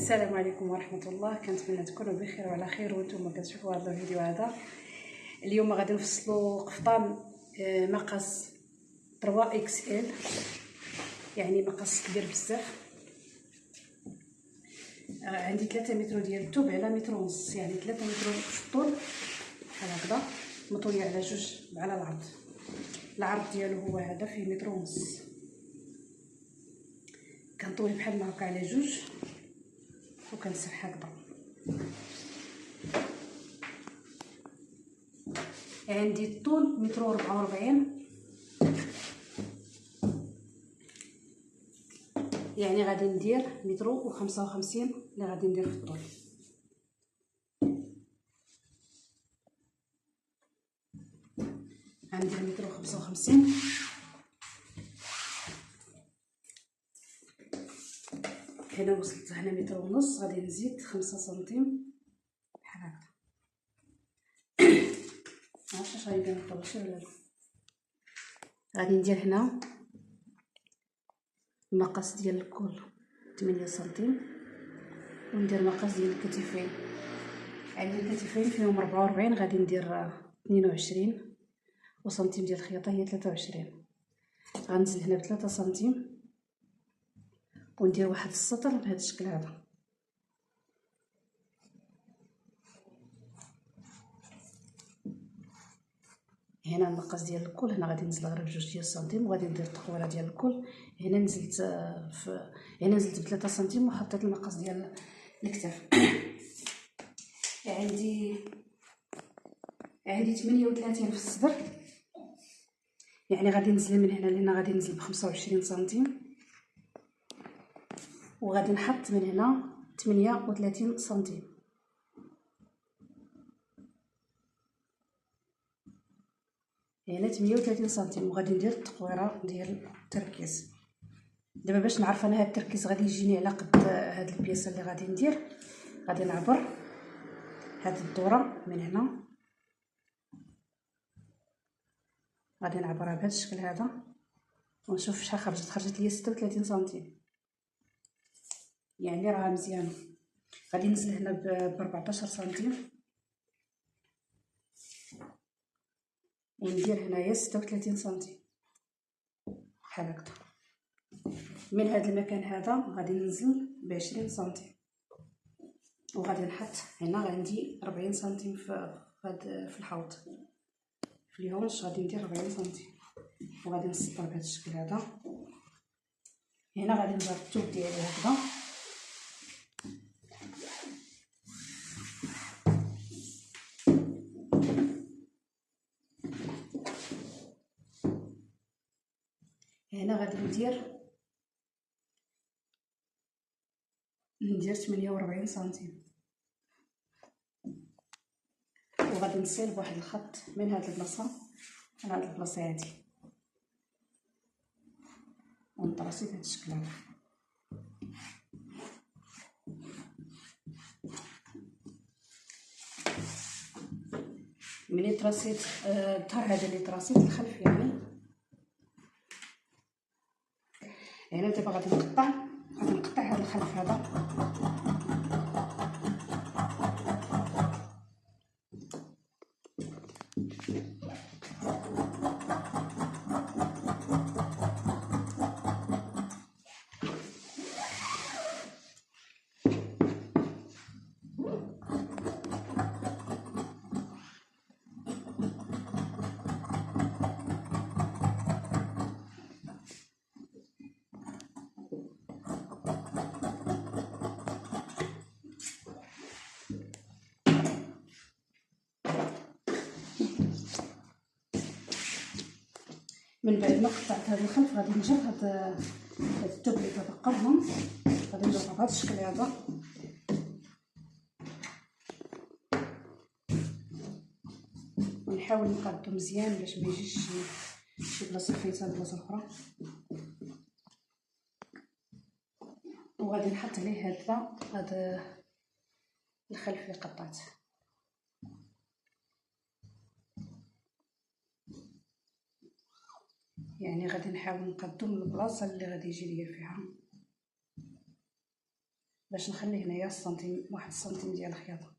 السلام عليكم ورحمه الله. كنتمنى تكونوا بخير وعلى خير وانتم كتشوفوا هذا الفيديو. هذا اليوم غادي نفصلوا قفطان مقاس 3 اكس ال، يعني مقاس كبير بزاف. عندي 3 متر ديال الثوب على متر ونص، يعني 3 متر في الطول بحال هكذا، مطوي على 2 على العرض. العرض ديالو هو هذا، فيه متر ونص. كنطويه بحال هكا على 2 وكنسح هكذا. عندي الطول متر و 44، يعني غادي ندير متر و 55 اللي غادي ندير في الطول. غندير متر و 55. هنا وصلت هنا متر ونص، غادي نزيد 5 سنتيم بحال هكا. معرفتش واش غيبان الطباشير ولا لا. غادي ندير هنا المقاس ديال الكول 8 سنتيم، وندير مقاس ديال الكتفين. عندي الكتفين فيهم 44، غادي ندير 22 وسنتيم ديال الخياطه هي 23. غنزل هنا ب3 سنتيم وندير واحد السطر بهذا الشكل هذا. هنا المقاس ديال الكول، هنا غادي ننزل غير ب2 ديال السنتيم، وغادي ندير التقويره ديال الكول. هنا نزلت هنا نزلت ب3 سنتيم وحطيت المقاس ديال الكتاف. عندي 38 في الصدر، يعني غادي ننزل من هنا لهنا، غادي ننزل ب25 سنتيم، وغادي نحط من هنا 38 سنتيم. هنا 38 سنتيم، وغادي ندير التقويره ديال التركيز. دابا باش نعرف انا هاد التركيز غادي يجيني على قد هاد البياسه اللي غادي ندير، غادي نعبر هاد الدوره من هنا، غادي نعبرها بهذا الشكل هذا ونشوف شحال خرجت ليا 36 سنتيم، يعني راه مزيانه. غادي ننزل هنا ب 14 سنتيم وندير هنايا 36 سنتيم بحال هكا. من هذا المكان هذا غادي ننزل ب20 سنتيم، وغادي نحط هنا عندي 40 سنتيم في الحوض، في اليونش غادي ندير 40 سنتيم، وغادي نسطر بهذا الشكل هذا. هنا غادي نضرب الثوب ديالي هكذا، هنا غادي ندير 48 سنتيم، وغادي نصيب واحد الخط من هاد البلاصه لهاد البلاصه هادي ونطراسي بهذا الشكل هذا. ملي تراسيت الظهر هذا اللي تراسيت الخلف، يعني دابا غادي نقطع هذا الخلف هذا. من بعد ما قطعت هذا الخلف غادي نجر هذا الثوب اللي تبقى لهم، غادي نجر بهذا الشكل هذا ونحاول نقادو مزيان باش ما يجيش شي بلاصه فايته لبلاصه اخرى. وغادي نحط عليه هذا الخلف اللي قطعت. يعني غادي نحاول نقادو من البلاصه اللي غادي يجي ليا فيها باش نخلي هنايا السنتيم، 1 سنتيم ديال الخياطه.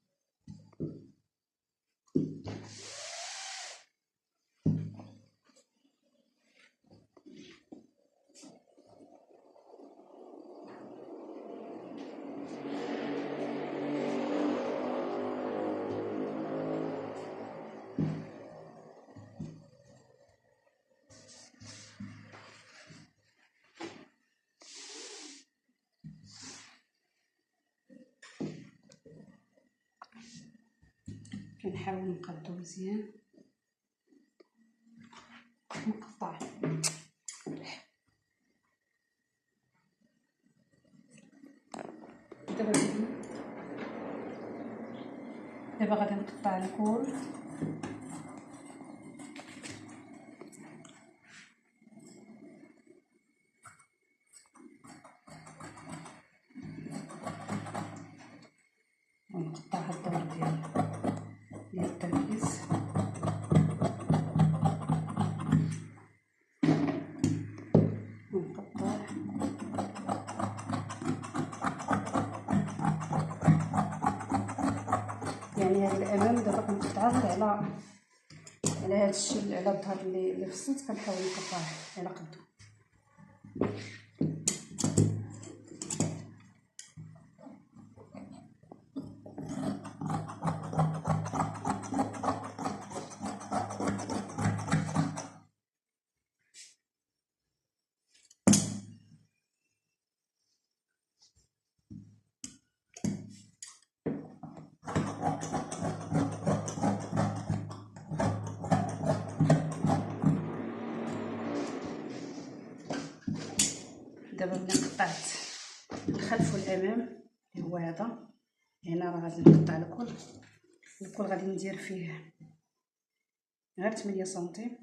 كنحاول نقادو مزيان نقطع. دابا غادي نقطع الكول. ونقطع هاد الدور ديال التركيز. ونقطع يعني هاد الامام دابا كنقطعها غير على هاد الشيء، على الظهر اللي في السط كنحاول نقطعه على قدو. دابا ملي قطعت الخلف والامام اللي هو هذا، هنا راه غادي نقطع الكل غادي ندير فيه غير 8 سنتيم،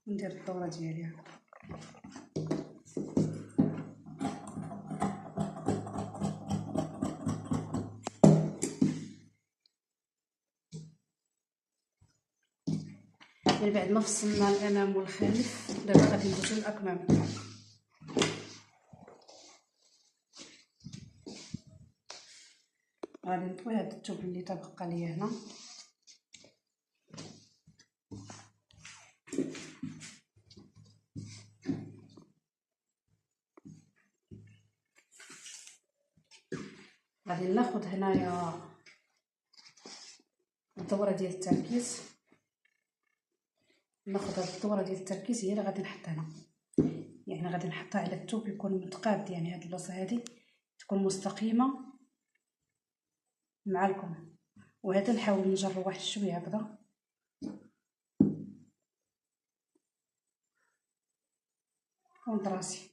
ندير الدوره ديالي هكا. من بعد ما فصلنا الامام والخلف دابا غادي ندوزو للاكمام. غادي نطوي هاد الثوب اللي تبقى ليا هنا، غادي ناخذ هنايا الدوره ديال التركيز. ناخذ هاد الدوره ديال التركيز هي اللي غادي نحط هنا، يعني غادي نحطها على الثوب يكون متقاد، يعني هاد البلاصه هادي تكون مستقيمه مع الكم. وهذا نحاول نجر واحد شويه هكذا وندراسي.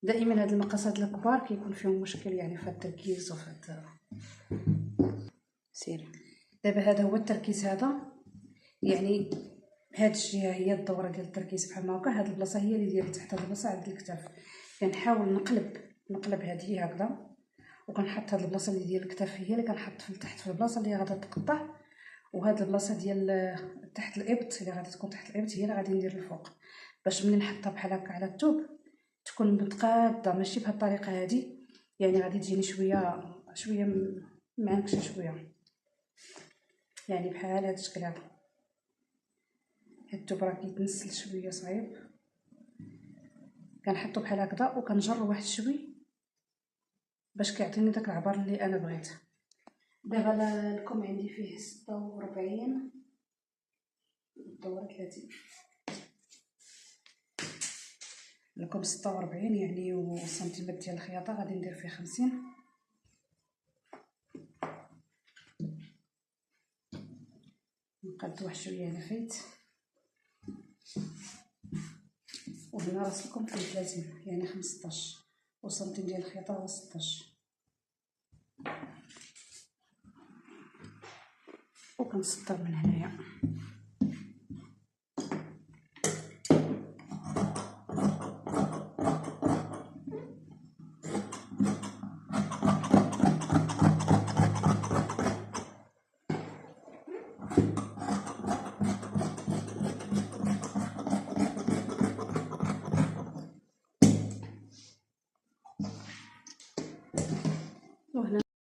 دائما هاد المقاسات الكبار كيكون فيهم مشكل يعني في التركيز وفي سيري. دابا هذا هو التركيز هذا، يعني هاد الجهه هي الدوره ديال التركيز بحال هكا. هاد البلاصه هي اللي ديال تحت، هاد البلاصه عند الكتاف كنحاول نقلب هذه هكذا، وكنحط هاد البلاصه اللي ديال الكتاف هي اللي كنحط في التحت في البلاصه اللي غادا تقطع، وهاد البلاصه ديال تحت الابط اللي غادي تكون تحت الابط هي اللي غادي ندير الفوق، باش ملي نحطها بحال هكا على الثوب تكون متقاده، ماشي بهاد الطريقه هادي. يعني غادي تجيني شويه معنكشه شويه، يعني بحال هاد الشكل هذا. هاد الثوب راه كيتنسل شويه صعيب، كنحطو بحال هكذا وكنجر واحد شوي باش كيعطيني داك العبر اللي انا بغيت. دابا الكم عندي فيه 46 الدوره 30، الكم 46 يعني والسنتيمتر ديال الخياطه غادي ندير فيه 50. نقاد واحد شويه هنا فيت، وهنا راس الكم فيه 30 يعني 15، والسنتيم ديال الخياطه هو 16، وكنسطر من هنايا.